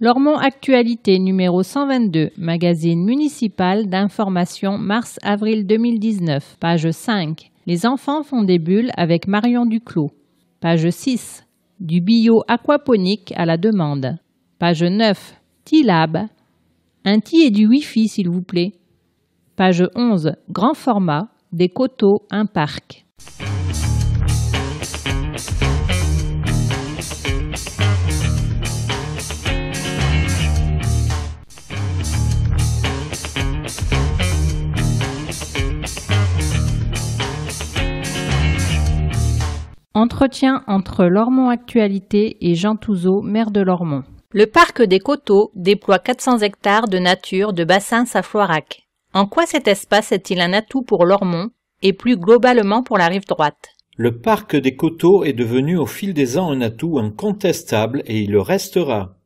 Lormont Actualité numéro 122, magazine municipal d'information mars-avril 2019, page 5. Les enfants font des bulles avec Marion Duclos. Page 6. Du bio aquaponique à la demande. Page 9. T-Lab. Un T et du Wi-Fi s'il vous plaît. Page 11. Grand format, des coteaux, un parc. Entretien entre Lormont Actualité et Jean Touzeau, maire de Lormont. Le parc des Coteaux déploie 400 hectares de nature de bassins à Floirac. En quoi cet espace est-il un atout pour Lormont et plus globalement pour la rive droite? Le parc des Coteaux est devenu au fil des ans un atout incontestable et il le restera.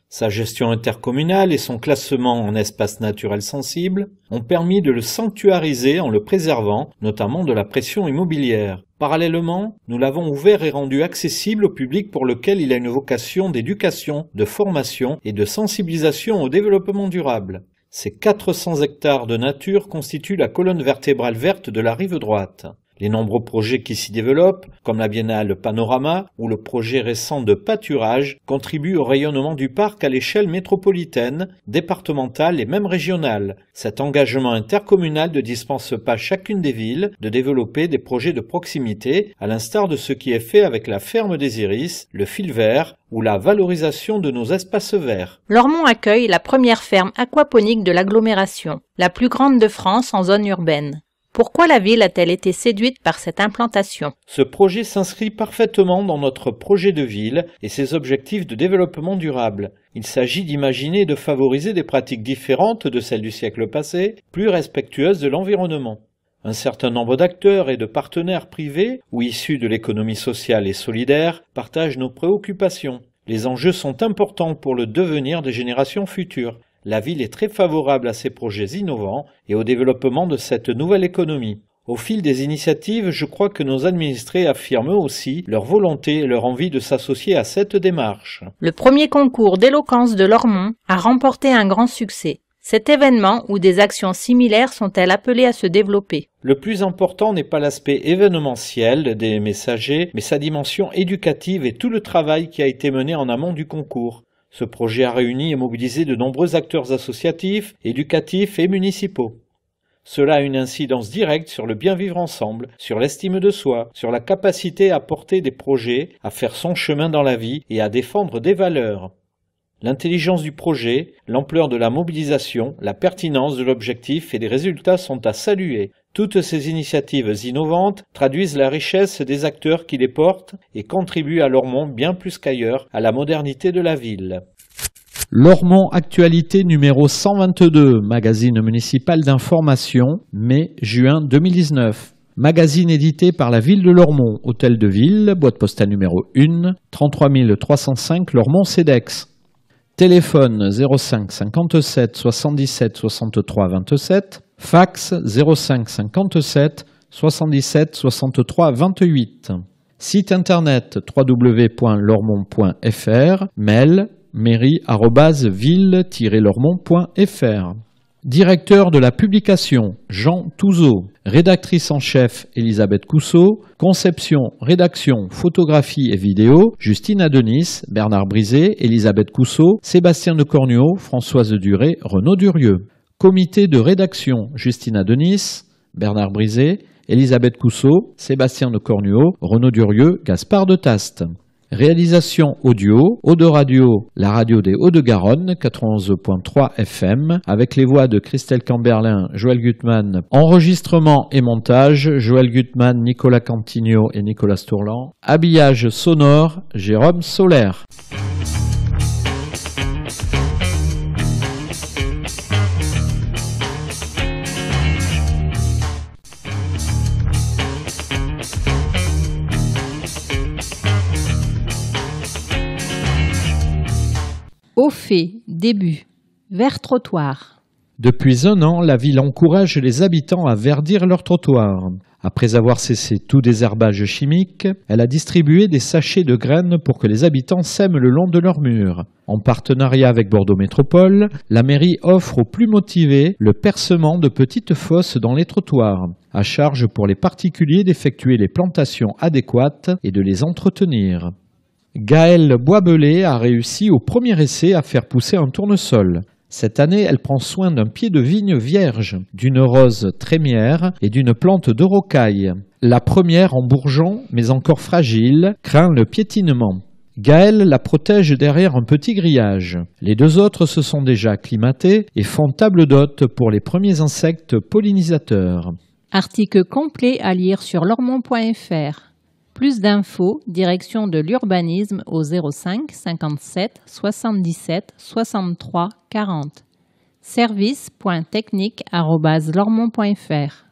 Sa gestion intercommunale et son classement en espace naturel sensible ont permis de le sanctuariser en le préservant, notamment de la pression immobilière. Parallèlement, nous l'avons ouvert et rendu accessible au public pour lequel il a une vocation d'éducation, de formation et de sensibilisation au développement durable. Ces 400 hectares de nature constituent la colonne vertébrale verte de la rive droite. Les nombreux projets qui s'y développent, comme la biennale Panorama ou le projet récent de pâturage, contribuent au rayonnement du parc à l'échelle métropolitaine, départementale et même régionale. Cet engagement intercommunal ne dispense pas chacune des villes de développer des projets de proximité, à l'instar de ce qui est fait avec la ferme des Iris, le fil vert ou la valorisation de nos espaces verts. Lormont accueille la première ferme aquaponique de l'agglomération, la plus grande de France en zone urbaine. Pourquoi la ville a-t-elle été séduite par cette implantation? Ce projet s'inscrit parfaitement dans notre projet de ville et ses objectifs de développement durable. Il s'agit d'imaginer et de favoriser des pratiques différentes de celles du siècle passé, plus respectueuses de l'environnement. Un certain nombre d'acteurs et de partenaires privés ou issus de l'économie sociale et solidaire partagent nos préoccupations. Les enjeux sont importants pour le devenir des générations futures. La ville est très favorable à ces projets innovants et au développement de cette nouvelle économie. Au fil des initiatives, je crois que nos administrés affirment eux aussi leur volonté et leur envie de s'associer à cette démarche. Le premier concours d'éloquence de Lormont a remporté un grand succès. Cet événement ou des actions similaires sont-elles appelées à se développer? Le plus important n'est pas l'aspect événementiel des messagers, mais sa dimension éducative et tout le travail qui a été mené en amont du concours. Ce projet a réuni et mobilisé de nombreux acteurs associatifs, éducatifs et municipaux. Cela a une incidence directe sur le bien vivre ensemble, sur l'estime de soi, sur la capacité à porter des projets, à faire son chemin dans la vie et à défendre des valeurs. L'intelligence du projet, l'ampleur de la mobilisation, la pertinence de l'objectif et des résultats sont à saluer. Toutes ces initiatives innovantes traduisent la richesse des acteurs qui les portent et contribuent à Lormont bien plus qu'ailleurs à la modernité de la ville. Lormont Actualité numéro 122, magazine municipal d'information, mai-juin 2019. Magazine édité par la ville de Lormont, hôtel de ville, boîte postale numéro 1, 33 305 Lormont-Cedex. Téléphone 05 57 77 63 27, fax 05 57 77 63 28. Site internet www.lormont.fr, mail mairie@ville-lormont.fr. Directeur de la publication, Jean Touzeau. Rédactrice en chef, Elisabeth Cousseau. Conception, rédaction, photographie et vidéo, Justine Adenis, Bernard Brisé, Elisabeth Cousseau, Sébastien de Cornuau, Françoise Duré, Renaud Durieux. Comité de rédaction, Justine Adenis, Bernard Brisé, Elisabeth Cousseau, Sébastien de Cornuau, Renaud Durieux, Gaspard de Taste. Réalisation audio, Eau de Radio, la radio des Hauts-de-Garonne, 91.3 FM, avec les voix de Christelle Camberlin, Joël Gutmann. Enregistrement et montage, Joël Gutmann, Nicolas Cantigno et Nicolas Stourlan. Habillage sonore, Jérôme Solaire. Au fait, début. Vert trottoir. Depuis 1 an, la ville encourage les habitants à verdir leurs trottoirs. Après avoir cessé tout désherbage chimique, elle a distribué des sachets de graines pour que les habitants sèment le long de leurs murs. En partenariat avec Bordeaux Métropole, la mairie offre aux plus motivés le percement de petites fosses dans les trottoirs, à charge pour les particuliers d'effectuer les plantations adéquates et de les entretenir. Gaëlle Boisbelé a réussi au premier essai à faire pousser un tournesol. Cette année, elle prend soin d'un pied de vigne vierge, d'une rose trémière et d'une plante de rocaille. La première, en bourgeon, mais encore fragile, craint le piétinement. Gaëlle la protège derrière un petit grillage. Les 2 autres se sont déjà acclimatés et font table d'hôte pour les premiers insectes pollinisateurs. Article complet à lire sur lormont.fr. Plus d'infos, direction de l'urbanisme au 05 57 77 63 40. service.technique@lormont.fr.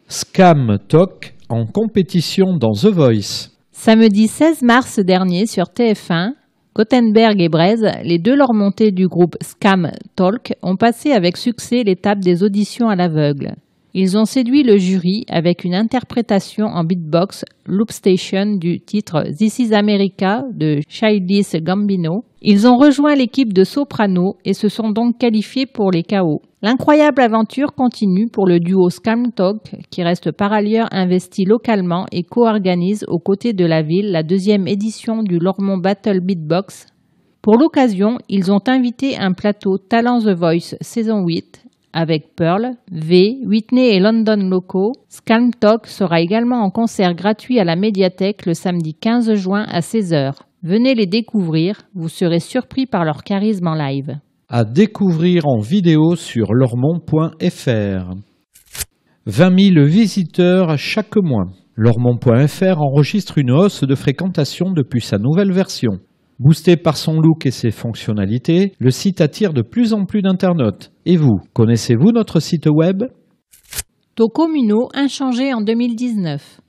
Scam Talk en compétition dans The Voice. Samedi 16 mars dernier sur TF1, Gothenberg et Braise, les 2 lormontais du groupe Scam Talk, ont passé avec succès l'étape des auditions à l'aveugle. Ils ont séduit le jury avec une interprétation en beatbox Loop Station du titre This is America de Childish Gambino. Ils ont rejoint l'équipe de soprano et se sont donc qualifiés pour les KO. L'incroyable aventure continue pour le duo Scam Talk qui reste par ailleurs investi localement et co-organise aux côtés de la ville la 2e édition du Lormont Battle Beatbox. Pour l'occasion, ils ont invité un plateau Talent The Voice saison 8 avec Pearl, V, Whitney et London Loco. Scam Talk sera également en concert gratuit à la médiathèque le samedi 15 juin à 16h. Venez les découvrir, vous serez surpris par leur charisme en live. À découvrir en vidéo sur lormont.fr. 20 000 visiteurs chaque mois. Lormont.fr enregistre une hausse de fréquentation depuis sa nouvelle version. Boosté par son look et ses fonctionnalités, le site attire de plus en plus d'internautes. Et vous, connaissez-vous notre site web ? Taux communaux inchangés en 2019.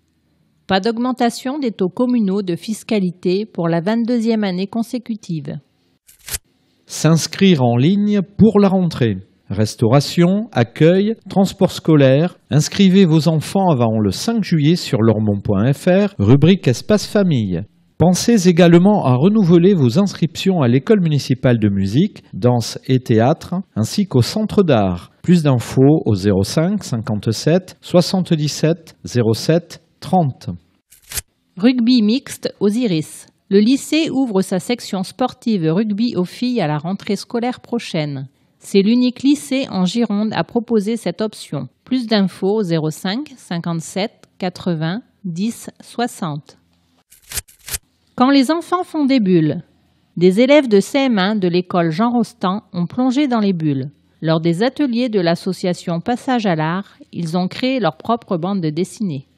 Pas d'augmentation des taux communaux de fiscalité pour la 22e année consécutive. S'inscrire en ligne pour la rentrée. Restauration, accueil, transport scolaire. Inscrivez vos enfants avant le 5 juillet sur lormont.fr, rubrique Espace Famille. Pensez également à renouveler vos inscriptions à l'école municipale de musique, danse et théâtre, ainsi qu'au centre d'art. Plus d'infos au 05 57 77 07 30. Rugby mixte aux Iris. Le lycée ouvre sa section sportive rugby aux filles à la rentrée scolaire prochaine. C'est l'unique lycée en Gironde à proposer cette option. Plus d'infos au 05 57 80 10 60. Quand les enfants font des bulles, des élèves de CM1 de l'école Jean Rostand ont plongé dans les bulles. Lors des ateliers de l'association Passage à l'art, ils ont créé leur propre bande dessinée.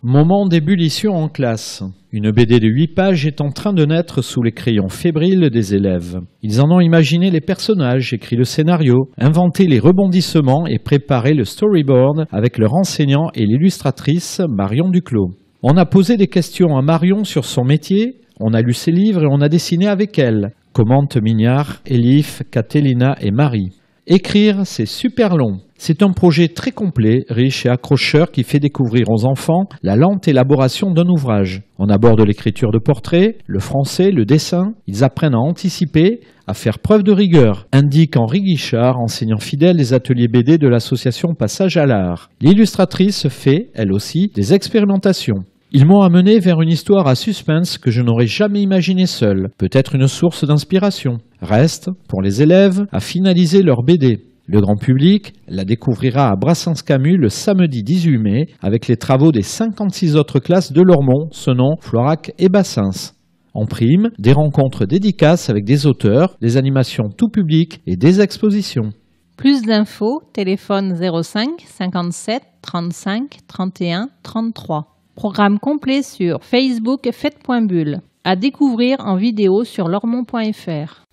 Moment d'ébullition en classe. Une BD de 8 pages est en train de naître sous les crayons fébriles des élèves. Ils en ont imaginé les personnages, écrit le scénario, inventé les rebondissements et préparé le storyboard avec leur enseignant et l'illustratrice Marion Duclos. On a posé des questions à Marion sur son métier, on a lu ses livres et on a dessiné avec elle, commentent Mignard, Elif, Catelina et Marie. Écrire, c'est super long. C'est un projet très complet, riche et accrocheur qui fait découvrir aux enfants la lente élaboration d'un ouvrage. On aborde l'écriture de portraits, le français, le dessin. Ils apprennent à anticiper, à faire preuve de rigueur, indique Henri Guichard, enseignant fidèle des ateliers BD de l'association Passage à l'art. L'illustratrice fait, elle aussi, des expérimentations. Ils m'ont amené vers une histoire à suspense que je n'aurais jamais imaginée seule, peut-être une source d'inspiration. Reste, pour les élèves, à finaliser leur BD. Le grand public la découvrira à Brassens-Camus le samedi 18 mai avec les travaux des 56 autres classes de Lormont, Senon, Florac et Bassens. En prime, des rencontres dédicaces avec des auteurs, des animations tout public et des expositions. Plus d'infos, téléphone 05 57 35 31 33. Programme complet sur Facebook Fête.bulle. À découvrir en vidéo sur lormont.fr.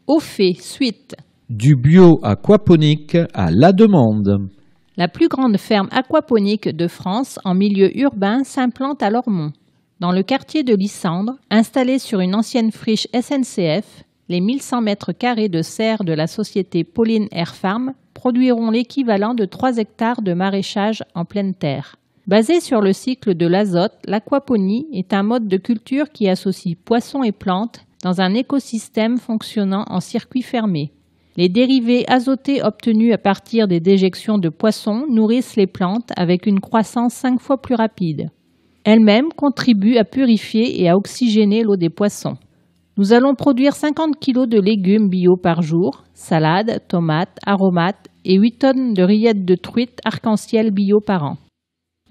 Au fait, suite. Du bio-aquaponique à la demande. La plus grande ferme aquaponique de France en milieu urbain s'implante à Lormont. Dans le quartier de Lissandre, installée sur une ancienne friche SNCF, les 1100 mètres carrés de serre de la société Pauline Air Farm produiront l'équivalent de 3 hectares de maraîchage en pleine terre. Basé sur le cycle de l'azote, l'aquaponie est un mode de culture qui associe poissons et plantes dans un écosystème fonctionnant en circuit fermé. Les dérivés azotés obtenus à partir des déjections de poissons nourrissent les plantes avec une croissance 5 fois plus rapide. Elles-mêmes contribuent à purifier et à oxygéner l'eau des poissons. Nous allons produire 50 kg de légumes bio par jour, salades, tomates, aromates et 8 tonnes de rillettes de truite arc-en-ciel bio par an.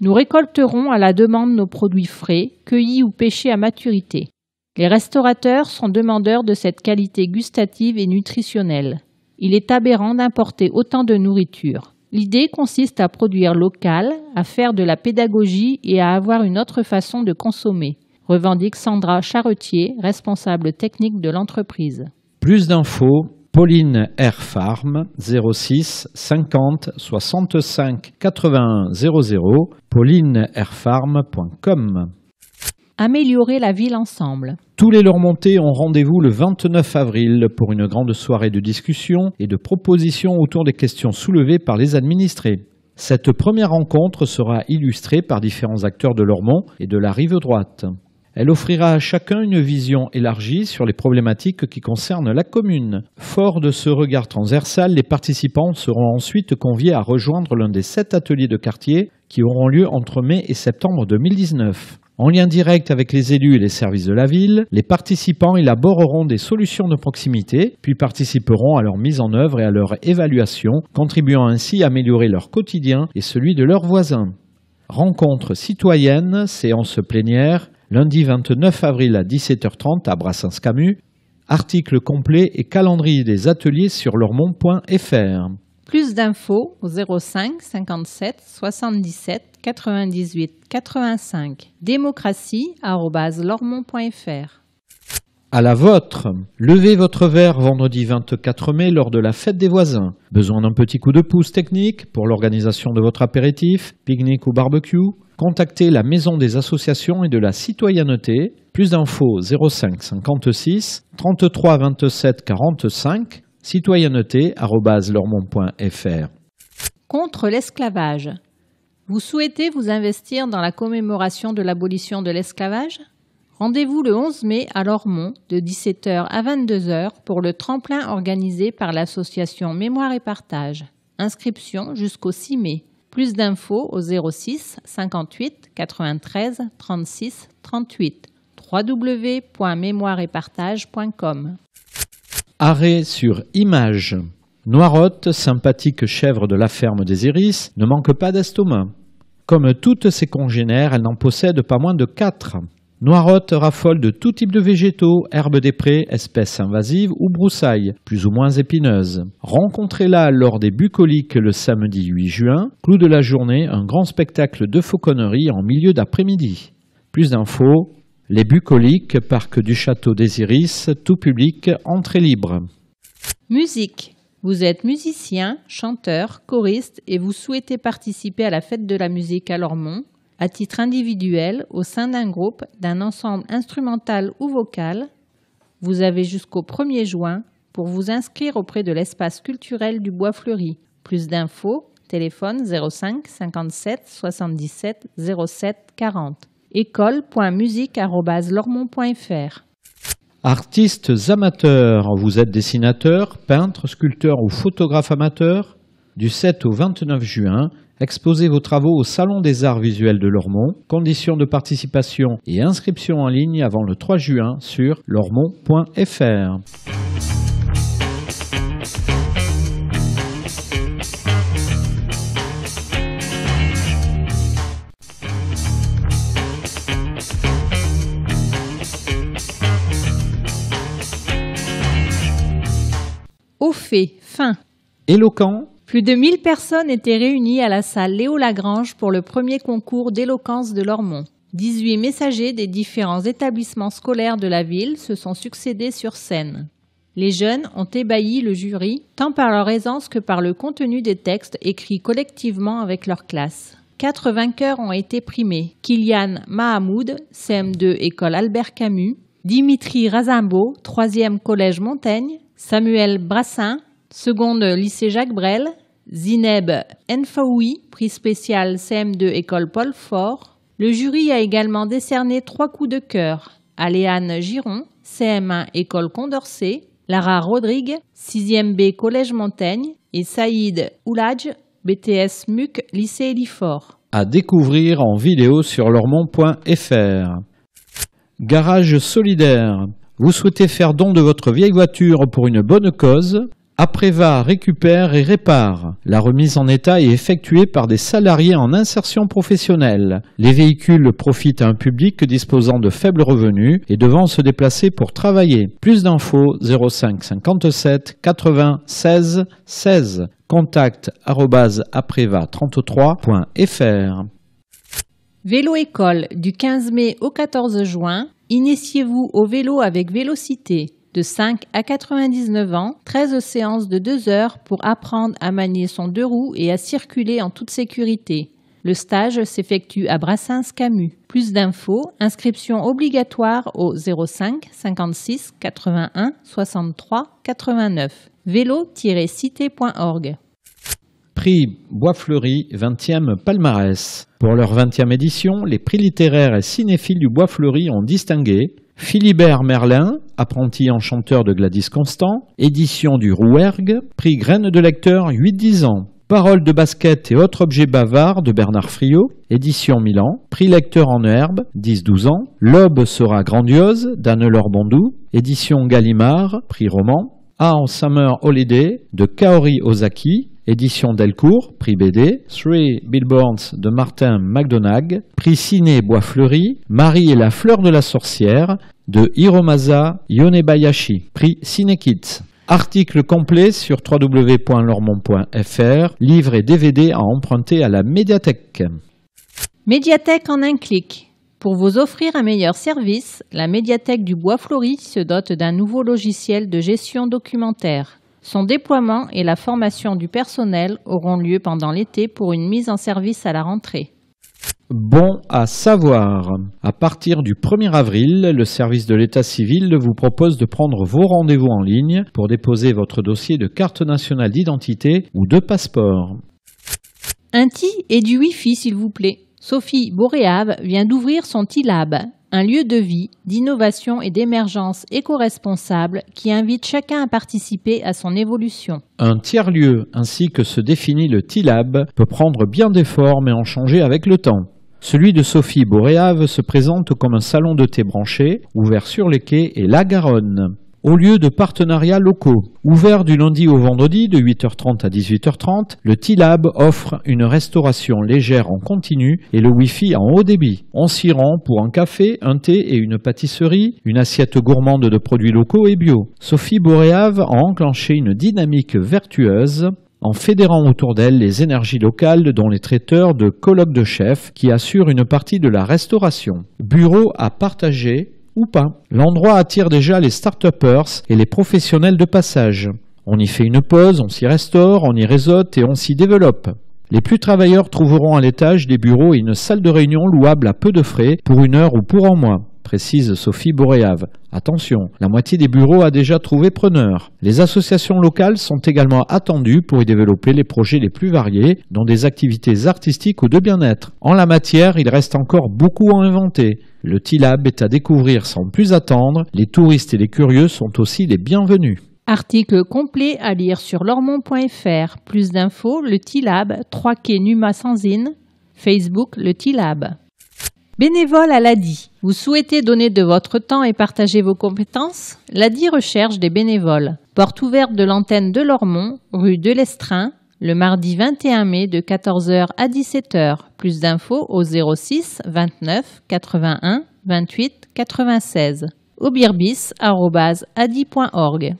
Nous récolterons à la demande nos produits frais, cueillis ou pêchés à maturité. Les restaurateurs sont demandeurs de cette qualité gustative et nutritionnelle. Il est aberrant d'importer autant de nourriture. L'idée consiste à produire local, à faire de la pédagogie et à avoir une autre façon de consommer, revendique Sandra Charretier, responsable technique de l'entreprise. Plus d'infos, Pauline Air Farm 06 50 65 81 00 paulineairfarm.com. Améliorer la ville ensemble. Tous les Lormontais ont rendez-vous le 29 avril pour une grande soirée de discussion et de propositions autour des questions soulevées par les administrés. Cette première rencontre sera illustrée par différents acteurs de Lormont et de la rive droite. Elle offrira à chacun une vision élargie sur les problématiques qui concernent la commune. Fort de ce regard transversal, les participants seront ensuite conviés à rejoindre l'un des 7 ateliers de quartier qui auront lieu entre mai et septembre 2019. En lien direct avec les élus et les services de la ville, les participants élaboreront des solutions de proximité, puis participeront à leur mise en œuvre et à leur évaluation, contribuant ainsi à améliorer leur quotidien et celui de leurs voisins. Rencontre citoyenne, séance plénière, lundi 29 avril à 17h30 à Brassens-Camus. Article complet et calendrier des ateliers sur lormont.fr. Plus d'infos au 05 57 77 98 85. démocratie@lormont.fr. À la vôtre, levez votre verre vendredi 24 mai lors de la fête des voisins. Besoin d'un petit coup de pouce technique pour l'organisation de votre apéritif, pique-nique ou barbecue? Contactez la Maison des associations et de la citoyenneté. Plus d'infos 05 56 33 27 45. citoyenneté@lormont.fr. Contre l'esclavage. Vous souhaitez vous investir dans la commémoration de l'abolition de l'esclavage? Rendez-vous le 11 mai à Lormont de 17h à 22h pour le tremplin organisé par l'association Mémoire et Partage. Inscription jusqu'au 6 mai. Plus d'infos au 06 58 93 36 38. www.mémoireetpartage.com. Arrêt sur image. Noirotte, sympathique chèvre de la ferme des Iris, ne manque pas d'estomac. Comme toutes ses congénères, elle n'en possède pas moins de 4. Noirotte raffole de tout type de végétaux, herbes des prés, espèces invasives ou broussailles, plus ou moins épineuses. Rencontrez-la lors des bucoliques le samedi 8 juin. Clou de la journée, un grand spectacle de fauconnerie en milieu d'après-midi. Plus d'infos, les bucoliques, parc du château des Iris, tout public, entrée libre. Musique. Vous êtes musicien, chanteur, choriste et vous souhaitez participer à la fête de la musique à Lormont, à titre individuel, au sein d'un groupe, d'un ensemble instrumental ou vocal. Vous avez jusqu'au 1er juin pour vous inscrire auprès de l'espace culturel du Bois Fleuri. Plus d'infos, téléphone 05 57 77 07 40. école.musique@lormont.fr. Artistes amateurs, vous êtes dessinateur, peintre, sculpteur ou photographe amateur? Du 7 au 29 juin, exposez vos travaux au Salon des Arts Visuels de Lormont. Conditions de participation et inscription en ligne avant le 3 juin sur lormont.fr. Au fait, fin. Éloquent. Plus de 1000 personnes étaient réunies à la salle Léo Lagrange pour le premier concours d'éloquence de Lormont. 18 messagers des différents établissements scolaires de la ville se sont succédés sur scène. Les jeunes ont ébahi le jury, tant par leur aisance que par le contenu des textes écrits collectivement avec leur classe. 4 vainqueurs ont été primés. Kylian Mahamoud, CM2 École Albert Camus, Dimitri Razimbo, 3e Collège Montaigne, Samuel Brassin, 2e Lycée Jacques Brel, Zineb Enfaoui, prix spécial CM2 École Paul Fort. Le jury a également décerné 3 coups de cœur à Léane Giron, CM1 École Condorcet, Lara Rodrigue, 6e B Collège Montaigne et Saïd Ouladj, BTS MUC Lycée Elifort. À découvrir en vidéo sur lormont.fr. Garage solidaire. Vous souhaitez faire don de votre vieille voiture pour une bonne cause ? Apreva récupère et répare. La remise en état est effectuée par des salariés en insertion professionnelle. Les véhicules profitent à un public disposant de faibles revenus et devant se déplacer pour travailler. Plus d'infos 05 57 80 16 16. Contact @apreva33.fr. Vélo école du 15 mai au 14 juin. Initiez-vous au vélo avec Vélocité. De 5 à 99 ans, 13 séances de 2 heures pour apprendre à manier son 2 roues et à circuler en toute sécurité. Le stage s'effectue à Brassens-Camus. Plus d'infos, inscription obligatoire au 05 56 81 63 89. vélo-cité.org. Prix Bois Fleuri 20e palmarès. Pour leur 20e édition, les prix littéraires et cinéphiles du Bois Fleuri ont distingué Philibert Merlin, apprenti enchanteur de Gladys Constant, édition du Rouergue, prix Graines de lecteur 8-10 ans. Paroles de basket et autres objets bavards de Bernard Friot, édition Milan, prix lecteur en herbe 10-12 ans. L'aube sera grandiose d'Anne-Laure Bondou, édition Gallimard, prix roman. A en Summer Holiday de Kaori Ozaki, édition Delcourt, prix BD. Three Billboards de Martin McDonagh, prix Ciné Bois Fleuri. Marie et la fleur de la sorcière de Hiromasa Yonebayashi, prix Ciné Kids. Article complet sur www.lormont.fr, livres et DVD à emprunter à la médiathèque. Médiathèque en un clic. Pour vous offrir un meilleur service, la médiathèque du Bois Fleuri se dote d'un nouveau logiciel de gestion documentaire. Son déploiement et la formation du personnel auront lieu pendant l'été pour une mise en service à la rentrée. Bon à savoir. À partir du 1er avril, le service de l'état civil vous propose de prendre vos rendez-vous en ligne pour déposer votre dossier de carte nationale d'identité ou de passeport. Un TI et du Wi-Fi, s'il vous plaît. Sophie Boréave vient d'ouvrir son TI-Lab, un lieu de vie, d'innovation et d'émergence éco-responsable qui invite chacun à participer à son évolution. Un tiers-lieu, ainsi que se définit le TI-Lab, peut prendre bien des formes et en changer avec le temps. Celui de Sophie Boréave se présente comme un salon de thé branché, ouvert sur les quais et la Garonne. Au lieu de partenariats locaux. Ouvert du lundi au vendredi de 8h30 à 18h30, le TI-Lab offre une restauration légère en continu et le Wi-Fi en haut débit. On s'y rend pour un café, un thé et une pâtisserie, une assiette gourmande de produits locaux et bio. Sophie Boréave a enclenché une dynamique vertueuse en fédérant autour d'elle les énergies locales dont les traiteurs de colloques de chefs qui assurent une partie de la restauration. Bureau à partager ou pas. L'endroit attire déjà les start-upers et les professionnels de passage. On y fait une pause, on s'y restaure, on y réseaute et on s'y développe. Les plus travailleurs trouveront à l'étage des bureaux et une salle de réunion louable à peu de frais pour 1 heure ou pour un mois, précise Sophie Boréave. Attention, la moitié des bureaux a déjà trouvé preneur. Les associations locales sont également attendues pour y développer les projets les plus variés, dont des activités artistiques ou de bien-être. En la matière, il reste encore beaucoup à inventer. Le TI-Lab est à découvrir sans plus attendre. Les touristes et les curieux sont aussi les bienvenus. Article complet à lire sur lormont.fr. Plus d'infos, le TI-Lab, 3 quai Numa Sanzine, Facebook, le TI-Lab. Bénévole à l'ADI. Vous souhaitez donner de votre temps et partager vos compétences ? L'ADI recherche des bénévoles. Porte ouverte de l'antenne de Lormont, rue de l'Estrin, le mardi 21 mai de 14h à 17h. Plus d'infos au 06 29 81 28 96. obirbis@adi.org.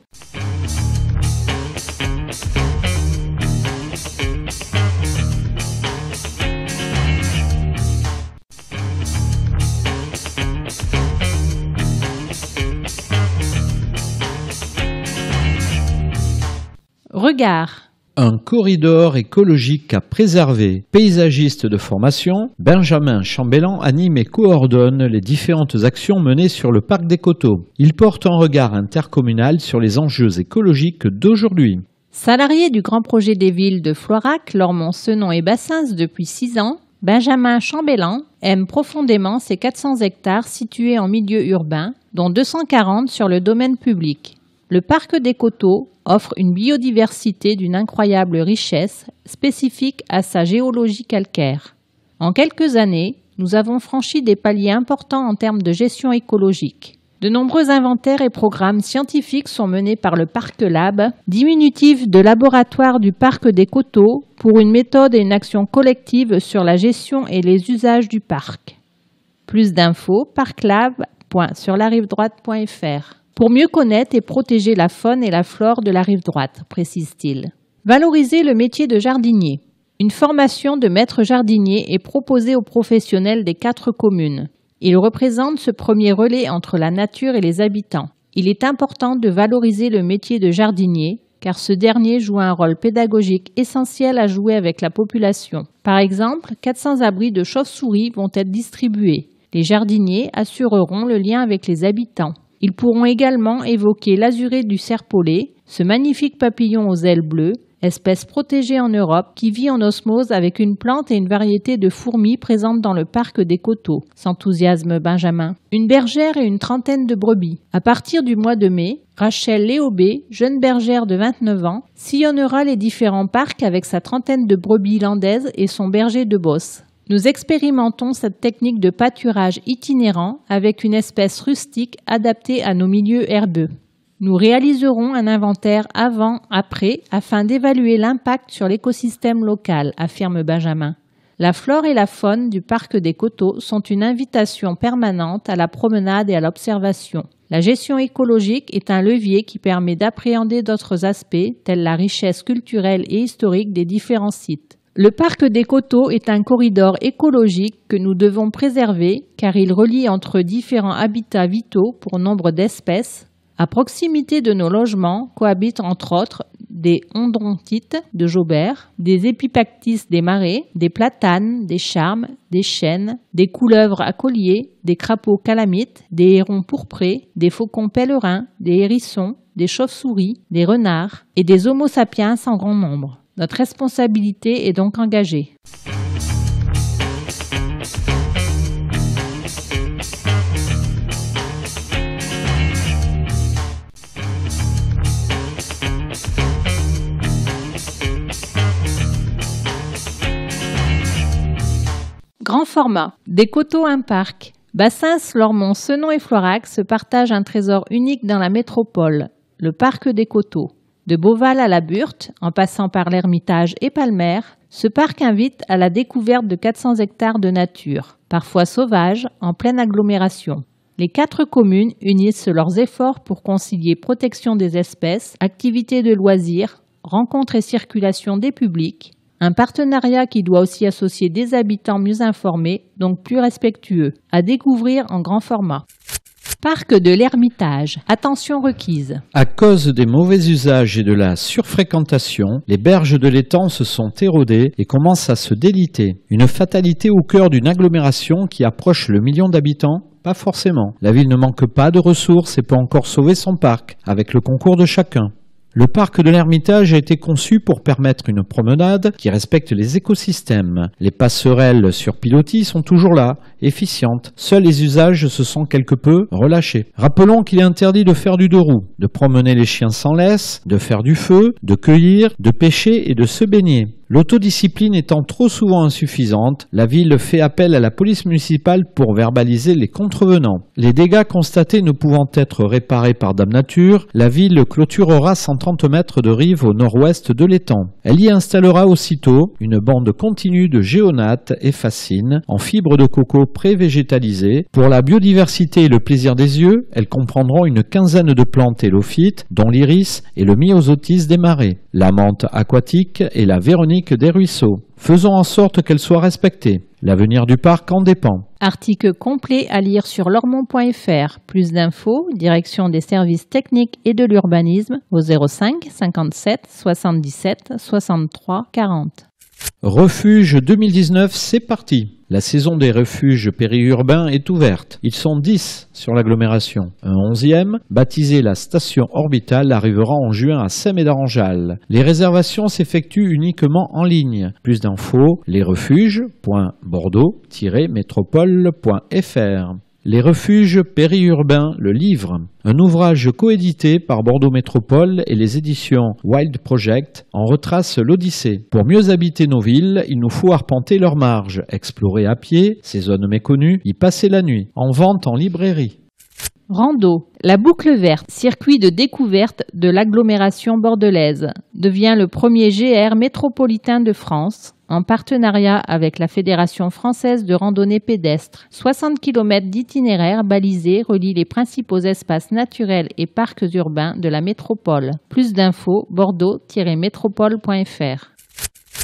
Regard. Un corridor écologique à préserver. Paysagiste de formation, Benjamin Chambellan anime et coordonne les différentes actions menées sur le parc des Coteaux. Il porte un regard intercommunal sur les enjeux écologiques d'aujourd'hui. Salarié du grand projet des villes de Florac, Lormont, Senon et Bassens depuis 6 ans, Benjamin Chambellan aime profondément ces 400 hectares situés en milieu urbain, dont 240 sur le domaine public. Le parc des Coteaux offre une biodiversité d'une incroyable richesse spécifique à sa géologie calcaire. En quelques années, nous avons franchi des paliers importants en termes de gestion écologique. De nombreux inventaires et programmes scientifiques sont menés par le Parc Lab, diminutif de laboratoire du parc des Coteaux, pour une méthode et une action collective sur la gestion et les usages du parc. Plus d'infos, parclab.surlarivedroite.fr. Pour mieux connaître et protéger la faune et la flore de la rive droite, précise-t-il. Valoriser le métier de jardinier. Une formation de maître jardinier est proposée aux professionnels des 4 communes. Il représente ce premier relais entre la nature et les habitants. Il est important de valoriser le métier de jardinier, car ce dernier joue un rôle pédagogique essentiel à jouer avec la population. Par exemple, 400 abris de chauves-souris vont être distribués. Les jardiniers assureront le lien avec les habitants. Ils pourront également évoquer l'azuré du serpolet, ce magnifique papillon aux ailes bleues, espèce protégée en Europe qui vit en osmose avec une plante et une variété de fourmis présentes dans le parc des Coteaux, s'enthousiasme Benjamin. Une bergère et une trentaine de brebis. À partir du mois de mai, Rachel Léobé, jeune bergère de 29 ans, sillonnera les différents parcs avec sa trentaine de brebis landaises et son berger de Beauce. Nous expérimentons cette technique de pâturage itinérant avec une espèce rustique adaptée à nos milieux herbeux. Nous réaliserons un inventaire avant-après afin d'évaluer l'impact sur l'écosystème local, affirme Benjamin. La flore et la faune du parc des Coteaux sont une invitation permanente à la promenade et à l'observation. La gestion écologique est un levier qui permet d'appréhender d'autres aspects, tels la richesse culturelle et historique des différents sites. Le parc des Coteaux est un corridor écologique que nous devons préserver car il relie entre différents habitats vitaux pour nombre d'espèces. À proximité de nos logements cohabitent entre autres des ondrontites de Jaubert, des épipactis des marais, des platanes, des charmes, des chênes, des couleuvres à collier, des crapauds calamites, des hérons pourprés, des faucons pèlerins, des hérissons, des chauves-souris, des renards et des homo sapiens en grand nombre. Notre responsabilité est donc engagée. Grand format. Des Coteaux, un parc. Bassens, Lormont, Senon et Florac se partagent un trésor unique dans la métropole, le parc des Coteaux. De Beauval à la Burte, en passant par l'Ermitage et Palmer, ce parc invite à la découverte de 400 hectares de nature, parfois sauvage, en pleine agglomération. Les 4 communes unissent leurs efforts pour concilier protection des espèces, activités de loisirs, rencontres et circulation des publics, un partenariat qui doit aussi associer des habitants mieux informés, donc plus respectueux, à découvrir en grand format. Parc de l'Ermitage. Attention requise. À cause des mauvais usages et de la surfréquentation, les berges de l'étang se sont érodées et commencent à se déliter. Une fatalité au cœur d'une agglomération qui approche le 1 million d'habitants? Pas forcément. La ville ne manque pas de ressources et peut encore sauver son parc, avec le concours de chacun. Le parc de l'Ermitage a été conçu pour permettre une promenade qui respecte les écosystèmes. Les passerelles sur pilotis sont toujours là, efficientes. Seuls les usages se sont quelque peu relâchés. Rappelons qu'il est interdit de faire du 2 roues, de promener les chiens sans laisse, de faire du feu, de cueillir, de pêcher et de se baigner. L'autodiscipline étant trop souvent insuffisante, la ville fait appel à la police municipale pour verbaliser les contrevenants. Les dégâts constatés ne pouvant être réparés par Dame Nature, la ville clôturera 130 mètres de rive au nord-ouest de l'étang. Elle y installera aussitôt une bande continue de géonates et fascines en fibres de coco pré-végétalisées. Pour la biodiversité et le plaisir des yeux, elles comprendront une quinzaine de plantes hélophytes, dont l'iris et le myosotis des marais, la menthe aquatique et la véronique des ruisseaux. Faisons en sorte qu'elle soit respectée. L'avenir du parc en dépend. Article complet à lire sur lormont.fr. Plus d'infos, direction des services techniques et de l'urbanisme au 05 57 77 63 40. Refuge 2019, c'est parti. La saison des refuges périurbains est ouverte. Ils sont 10 sur l'agglomération. Un 11e, baptisé la station orbitale, arrivera en juin à Saint-Médard-en-Jalles. Les réservations s'effectuent uniquement en ligne. Plus d'infos, lesrefuges.bordeaux-métropole.fr. Les refuges périurbains, le livre, un ouvrage coédité par Bordeaux Métropole et les éditions Wild Project en retrace l'Odyssée. Pour mieux habiter nos villes, il nous faut arpenter leurs marges, explorer à pied ces zones méconnues, y passer la nuit, en vente en librairie. Rando. La boucle verte, circuit de découverte de l'agglomération bordelaise, devient le premier GR métropolitain de France, en partenariat avec la Fédération française de randonnée pédestre. 60 km d'itinéraires balisés relient les principaux espaces naturels et parcs urbains de la métropole. Plus d'infos, bordeaux-métropole.fr.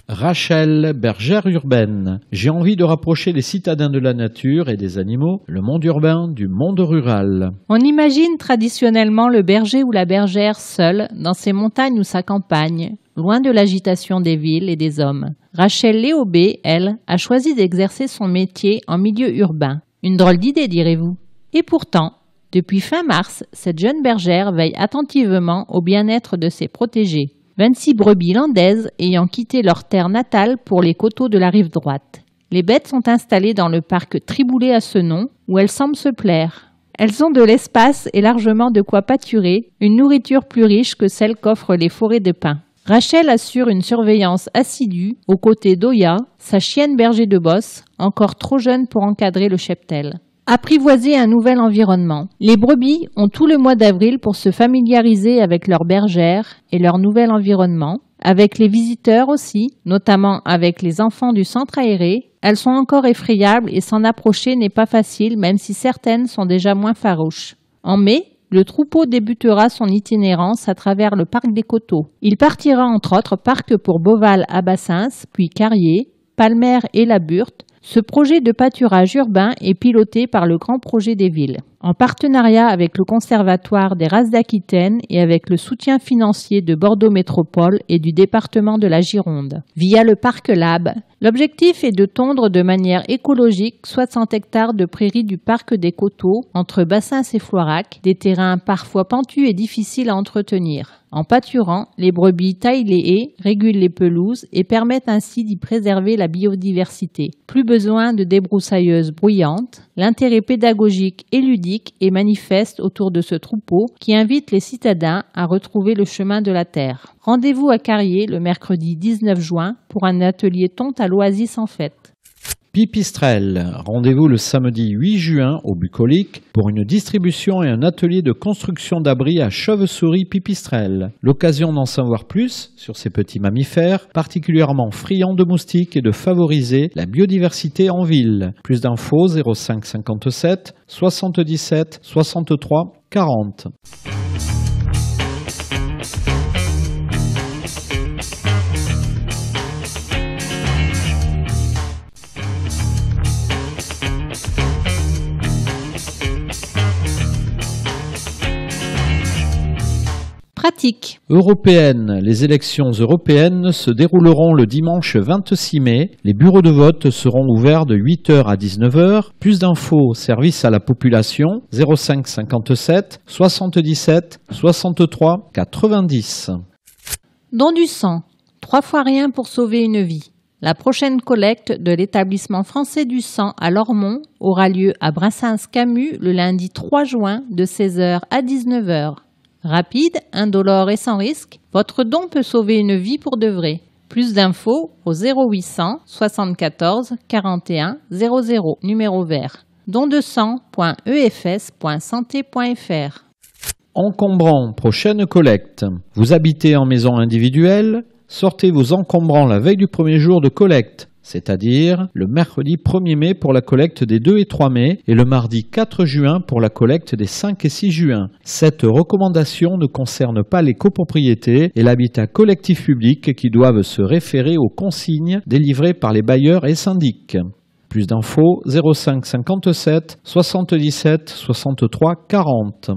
Rachel, bergère urbaine. J'ai envie de rapprocher les citadins de la nature et des animaux, le monde urbain du monde rural. On imagine traditionnellement le berger ou la bergère seul dans ses montagnes ou sa campagne, loin de l'agitation des villes et des hommes. Rachel Léaubé, elle, a choisi d'exercer son métier en milieu urbain. Une drôle d'idée, direz-vous. Et pourtant, depuis fin mars, cette jeune bergère veille attentivement au bien-être de ses protégés. 26 brebis landaises ayant quitté leur terre natale pour les coteaux de la rive droite. Les bêtes sont installées dans le parc Triboulet à ce nom, où elles semblent se plaire. Elles ont de l'espace et largement de quoi pâturer, une nourriture plus riche que celle qu'offrent les forêts de pins. Rachel assure une surveillance assidue aux côtés d'Oya, sa chienne berger de bosse, encore trop jeune pour encadrer le cheptel. Apprivoiser un nouvel environnement. Les brebis ont tout le mois d'avril pour se familiariser avec leur bergère et leur nouvel environnement, avec les visiteurs aussi, notamment avec les enfants du centre aéré. Elles sont encore effrayables et s'en approcher n'est pas facile, même si certaines sont déjà moins farouches. En mai, le troupeau débutera son itinérance à travers le parc des Coteaux. Il partira entre autres parc pour Beauval à Bassins, puis Carrier, Palmer et La Burte. Ce projet de pâturage urbain est piloté par le Grand Projet des Villes, en partenariat avec le Conservatoire des races d'Aquitaine et avec le soutien financier de Bordeaux Métropole et du département de la Gironde. Via le Parc Lab, l'objectif est de tondre de manière écologique 60 hectares de prairies du Parc des Coteaux entre Bassins et Floirac, des terrains parfois pentus et difficiles à entretenir. En pâturant, les brebis taillent les haies, régulent les pelouses et permettent ainsi d'y préserver la biodiversité. Plus besoin de débroussailleuses bruyantes. L'intérêt pédagogique et ludique est manifeste autour de ce troupeau qui invite les citadins à retrouver le chemin de la terre. Rendez-vous à Carrier le mercredi 19 juin pour un atelier tonte à l'Oasis en fête. Pipistrelle, rendez-vous le samedi 8 juin au Bucolique pour une distribution et un atelier de construction d'abris à Chauve-souris-Pipistrelle. L'occasion d'en savoir plus sur ces petits mammifères, particulièrement friands de moustiques et de favoriser la biodiversité en ville. Plus d'infos 05 57 77 63 40. Pratique. Européenne. Les élections européennes se dérouleront le dimanche 26 mai. Les bureaux de vote seront ouverts de 8h à 19h. Plus d'infos, service à la population 05 57 77 63 90. Don du sang. 3 fois rien pour sauver une vie. La prochaine collecte de l'établissement français du sang à Lormont aura lieu à Brassens-Camus le lundi 3 juin de 16h à 19h. Rapide, indolore et sans risque, votre don peut sauver une vie pour de vrai. Plus d'infos au 0800 74 41 00, numéro vert. dondesang.efs.santé.fr. Encombrants, prochaine collecte. Vous habitez en maison individuelle? Sortez vos encombrants la veille du premier jour de collecte, c'est-à-dire le mercredi 1er mai pour la collecte des 2 et 3 mai et le mardi 4 juin pour la collecte des 5 et 6 juin. Cette recommandation ne concerne pas les copropriétés et l'habitat collectif public qui doivent se référer aux consignes délivrées par les bailleurs et syndics. Plus d'infos 05 57 77 63 40.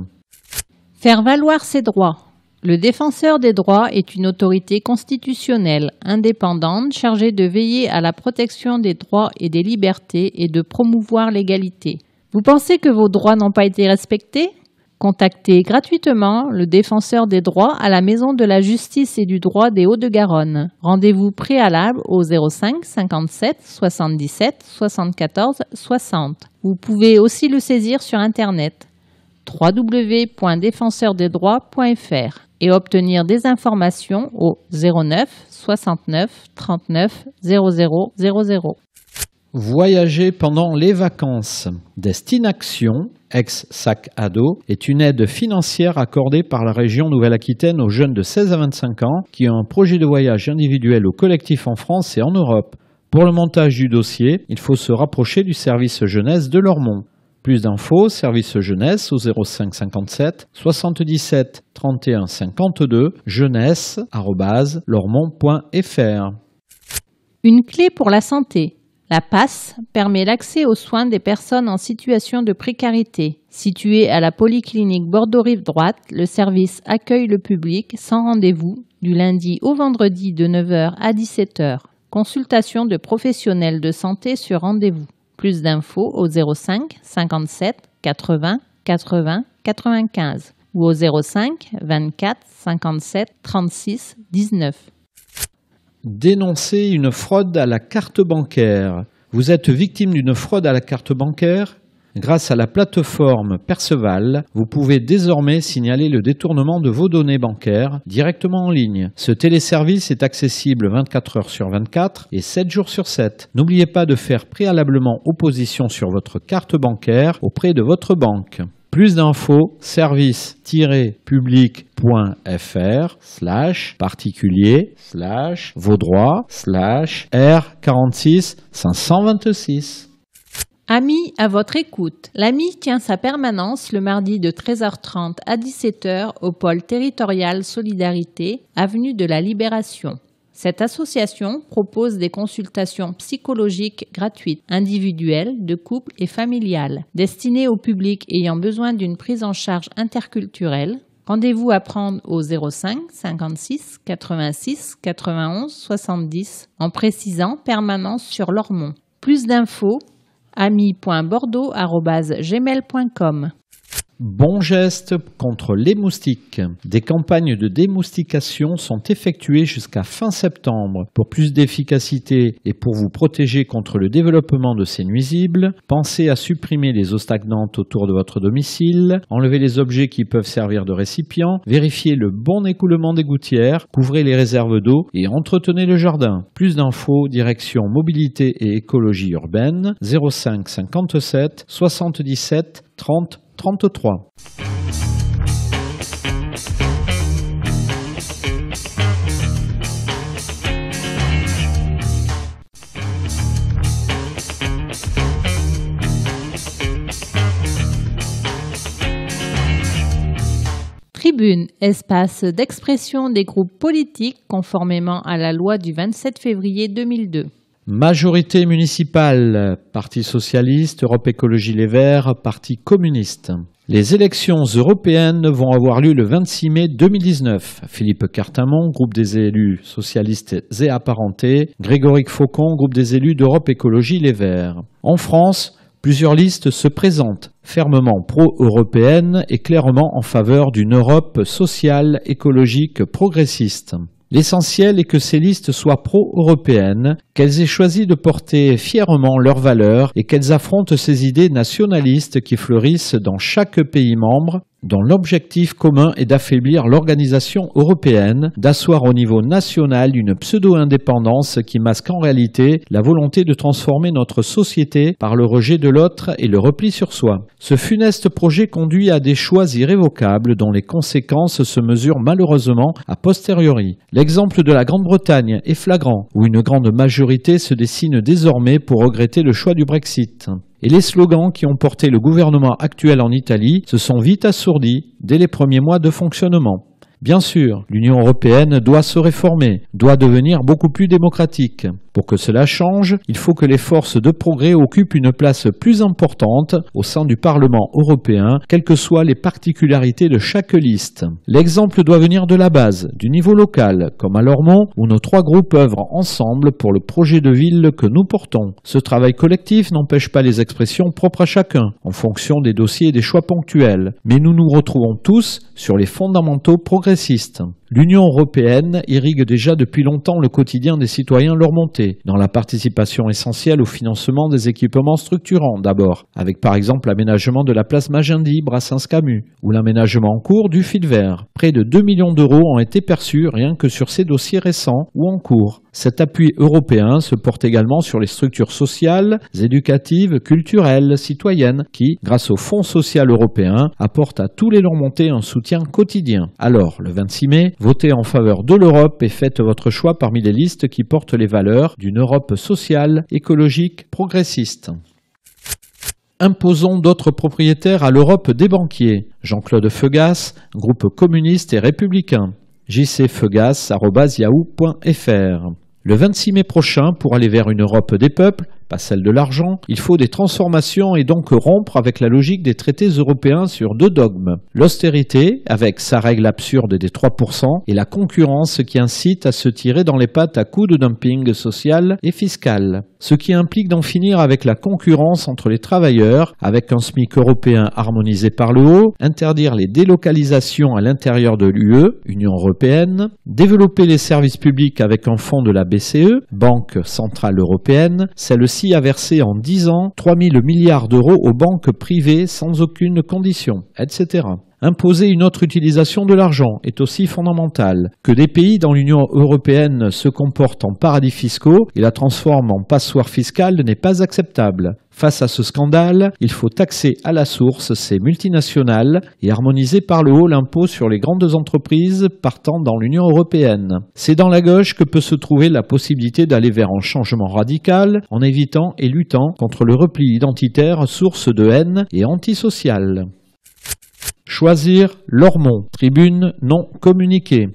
Faire valoir ses droits. Le défenseur des droits est une autorité constitutionnelle indépendante chargée de veiller à la protection des droits et des libertés et de promouvoir l'égalité. Vous pensez que vos droits n'ont pas été respectés ? Contactez gratuitement le défenseur des droits à la Maison de la Justice et du Droit des Hauts-de-Garonne. Rendez-vous préalable au 05 57 77 74 60. Vous pouvez aussi le saisir sur Internet www.défenseurdesdroits.fr et obtenir des informations au 09 69 39 00 00. Voyager pendant les vacances. Destination, ex-sac à dos, est une aide financière accordée par la région Nouvelle-Aquitaine aux jeunes de 16 à 25 ans qui ont un projet de voyage individuel ou collectif en France et en Europe. Pour le montage du dossier, il faut se rapprocher du service jeunesse de Lormont. Plus d'infos, service jeunesse au 05 57 77 31 52, jeunesse@lormont.fr. Une clé pour la santé. La PASS permet l'accès aux soins des personnes en situation de précarité. Situé à la polyclinique Bordeaux-Rive-Droite, le service accueille le public sans rendez-vous du lundi au vendredi de 9h à 17h. Consultation de professionnels de santé sur rendez-vous. Plus d'infos au 05 57 80 80 95 ou au 05 24 57 36 19. Dénoncer une fraude à la carte bancaire. Vous êtes victime d'une fraude à la carte bancaire ? Grâce à la plateforme Perceval, vous pouvez désormais signaler le détournement de vos données bancaires directement en ligne. Ce téléservice est accessible 24 heures sur 24 et 7 jours sur 7. N'oubliez pas de faire préalablement opposition sur votre carte bancaire auprès de votre banque. Plus d'infos, service-public.fr/particulier/vos droits/R46 526. Amis à votre écoute. L'AMI tient sa permanence le mardi de 13h30 à 17h au pôle territorial Solidarité, avenue de la Libération. Cette association propose des consultations psychologiques gratuites, individuelles, de couple et familiales, destinées au public ayant besoin d'une prise en charge interculturelle. Rendez-vous à prendre au 05 56 86 91 70 en précisant permanence sur Lormont. Plus d'infos ami.bordeaux@gmail.com. Bon geste contre les moustiques. Des campagnes de démoustication sont effectuées jusqu'à fin septembre. Pour plus d'efficacité et pour vous protéger contre le développement de ces nuisibles, pensez à supprimer les eaux stagnantes autour de votre domicile, enlevez les objets qui peuvent servir de récipient, vérifiez le bon écoulement des gouttières, couvrez les réserves d'eau et entretenez le jardin. Plus d'infos, direction mobilité et écologie urbaine, 05 57 77 30 33. Tribune, espace d'expression des groupes politiques conformément à la loi du 27 février 2002. Majorité municipale, Parti socialiste, Europe Écologie Les Verts, Parti communiste. Les élections européennes vont avoir lieu le 26 mai 2019. Philippe Cartamont, groupe des élus socialistes et apparentés. Grégory Faucon, groupe des élus d'Europe Écologie Les Verts. En France, plusieurs listes se présentent, fermement pro-européennes et clairement en faveur d'une Europe sociale, écologique, progressiste. L'essentiel est que ces listes soient pro-européennes, qu'elles aient choisi de porter fièrement leurs valeurs et qu'elles affrontent ces idées nationalistes qui fleurissent dans chaque pays membre, dont l'objectif commun est d'affaiblir l'organisation européenne, d'asseoir au niveau national une pseudo-indépendance qui masque en réalité la volonté de transformer notre société par le rejet de l'autre et le repli sur soi. Ce funeste projet conduit à des choix irrévocables dont les conséquences se mesurent malheureusement a posteriori. L'exemple de la Grande-Bretagne est flagrant, où une grande majorité se dessine désormais pour regretter le choix du Brexit. Et les slogans qui ont porté le gouvernement actuel en Italie se sont vite assourdis dès les premiers mois de fonctionnement. Bien sûr, l'Union européenne doit se réformer, doit devenir beaucoup plus démocratique. Pour que cela change, il faut que les forces de progrès occupent une place plus importante au sein du Parlement européen, quelles que soient les particularités de chaque liste. L'exemple doit venir de la base, du niveau local, comme à Lormont, où nos 3 groupes œuvrent ensemble pour le projet de ville que nous portons. Ce travail collectif n'empêche pas les expressions propres à chacun, en fonction des dossiers et des choix ponctuels, mais nous nous retrouvons tous sur les fondamentaux progressistes. L'Union européenne irrigue déjà depuis longtemps le quotidien des citoyens lormontais, dans la participation essentielle au financement des équipements structurants d'abord, avec par exemple l'aménagement de la place Magendie, Brassens-Camus, ou l'aménagement en cours du fil vert. Près de 2 millions d'euros ont été perçus rien que sur ces dossiers récents ou en cours. Cet appui européen se porte également sur les structures sociales, éducatives, culturelles, citoyennes, qui, grâce au Fonds social européen, apportent à tous les Lormontais un soutien quotidien. Alors, le 26 mai, votez en faveur de l'Europe et faites votre choix parmi les listes qui portent les valeurs d'une Europe sociale, écologique, progressiste. Imposons d'autres propriétaires à l'Europe des banquiers. Jean-Claude Feugas, groupe communiste et républicain. jcfeugas@yahoo.fr. Le 26 mai prochain, pour aller vers une Europe des peuples, pas celle de l'argent, il faut des transformations et donc rompre avec la logique des traités européens sur 2 dogmes. L'austérité, avec sa règle absurde des 3%, et la concurrence qui incite à se tirer dans les pattes à coups de dumping social et fiscal. Ce qui implique d'en finir avec la concurrence entre les travailleurs, avec un SMIC européen harmonisé par le haut, interdire les délocalisations à l'intérieur de l'UE, Union européenne, développer les services publics avec un fonds de la BCE, Banque centrale européenne, celle-ci a versé en 10 ans 3 000 milliards d'euros aux banques privées sans aucune condition, etc. Imposer une autre utilisation de l'argent est aussi fondamental. Que des pays dans l'Union européenne se comportent en paradis fiscaux et la transforment en passoire fiscale n'est pas acceptable. Face à ce scandale, il faut taxer à la source ces multinationales et harmoniser par le haut l'impôt sur les grandes entreprises partant dans l'Union européenne. C'est dans la gauche que peut se trouver la possibilité d'aller vers un changement radical en évitant et luttant contre le repli identitaire, source de haine et antisocial. Choisir Lormont, tribune non communiquée.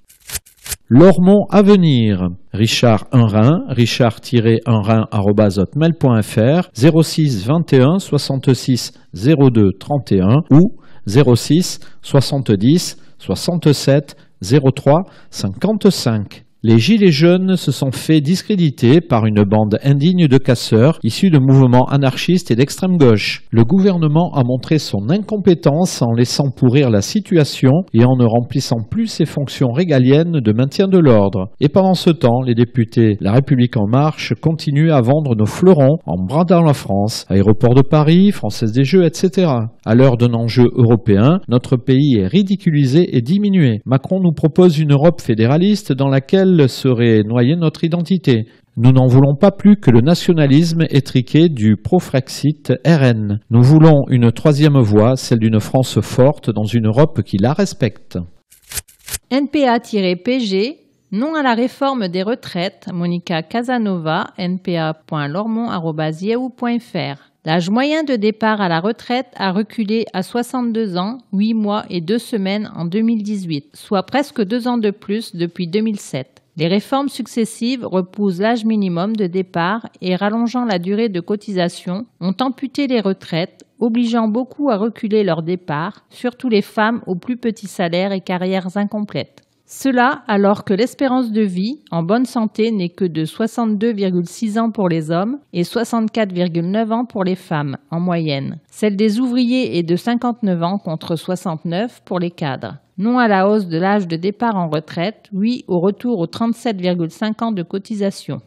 Lormont à venir. Richard Unrein, richard-unrein@hotmail.fr, 06 21 66 02 31 ou 06 70 67 03 55. Les Gilets jaunes se sont fait discréditer par une bande indigne de casseurs issus de mouvements anarchistes et d'extrême gauche. Le gouvernement a montré son incompétence en laissant pourrir la situation et en ne remplissant plus ses fonctions régaliennes de maintien de l'ordre. Et pendant ce temps, les députés La République en marche continuent à vendre nos fleurons en bradant la France, Aéroport de Paris, Française des Jeux, etc. À l'heure d'un enjeu européen, notre pays est ridiculisé et diminué. Macron nous propose une Europe fédéraliste dans laquelle serait noyée notre identité. Nous n'en voulons pas plus que le nationalisme étriqué du pro-Frexit RN. Nous voulons une 3e voie, celle d'une France forte dans une Europe qui la respecte. NPA-PG, non à la réforme des retraites, Monica Casanova, npa.lormont@yahoo.fr. L'âge moyen de départ à la retraite a reculé à 62 ans, 8 mois et 2 semaines en 2018, soit presque 2 ans de plus depuis 2007. Les réformes successives repoussent l'âge minimum de départ et rallongeant la durée de cotisation ont amputé les retraites, obligeant beaucoup à reculer leur départ, surtout les femmes aux plus petits salaires et carrières incomplètes. Cela alors que l'espérance de vie en bonne santé n'est que de 62,6 ans pour les hommes et 64,9 ans pour les femmes en moyenne. Celle des ouvriers est de 59 ans contre 69 pour les cadres. Non à la hausse de l'âge de départ en retraite, oui au retour aux 37,5 ans de cotisation.